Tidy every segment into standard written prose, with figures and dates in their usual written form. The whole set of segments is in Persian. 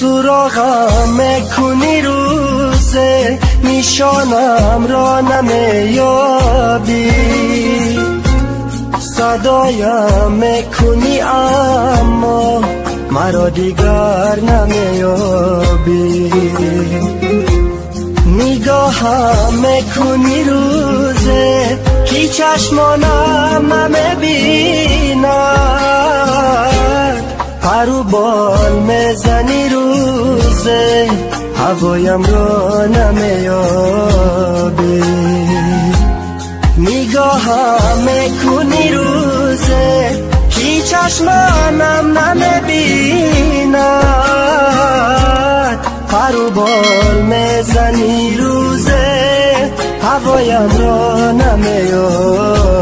سراغم میکنی روزه نشانم را نمیابی، صدایم میکنی اما مرا دیگر نمیابی، نگاهم میکنی روزه کی چشمانم نمیبیند، پرو بال میزنی روزه هوایم را نمیابی، نگاهم میکنی روزه کی چشمانم نمیبیند، پرو بال میزنی روزه هوایم را نمیابی.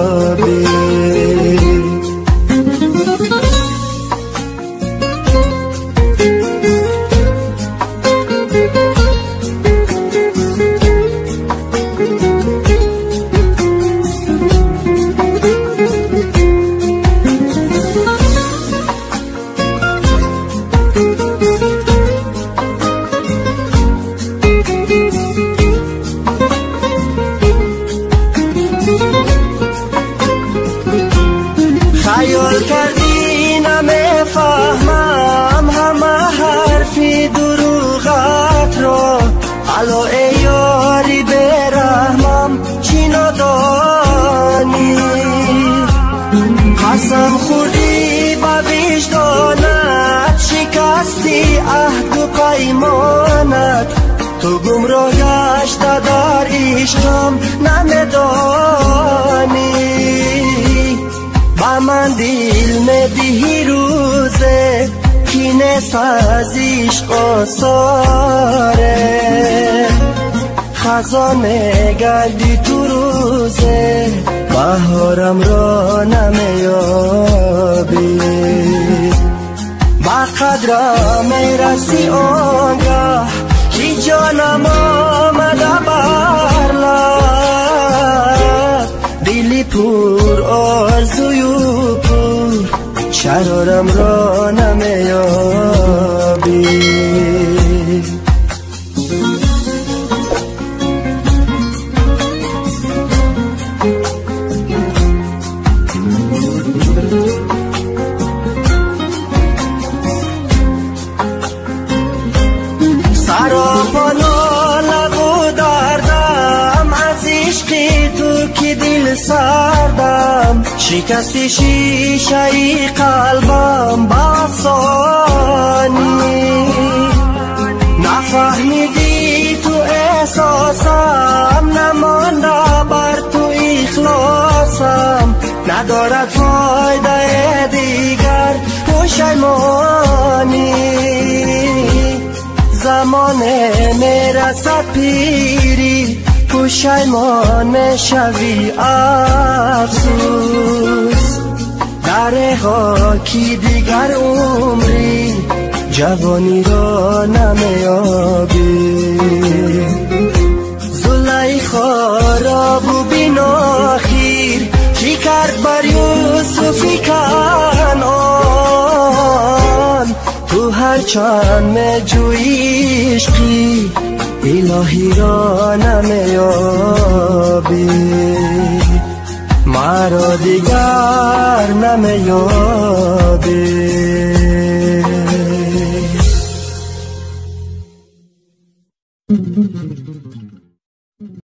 خیال کردی نمیفهمم همه حرفی دروغت را، الو ای یاری برحمم چی ندانی، قسم خوردی با وجدانت شکستی عهد و پیمانت، تو گمراه گشته در عشقم نمیدانی، با من دل میدهی روزه کینه از عشق آثاره، خزان میگردی تو روزه بهارم را نمیابی، با قدرم میرسی آنگاه کی جانم آمده بر لب، دلی پر آرزوی و پر شرارم را نمیابی. سراپانا لبو دردم از عشقی تو که دل سردم، شکستی شیشه قلبم باسانی، نفهمیدی تو احساسم نمانده بر تو اخلاصم، ندارد فایده دیگر پشیمانی، زمانه میرسد پیری پشیمان میشوی افسوس، در خاکی دیگر عمری جوانی را نمیابی، زلیخا را ببین آخیر چی کرد بر یوسفی کنعان، تو هر چند میجویی عشقی الهی را نمیابی، مرا دیگر نمیابی.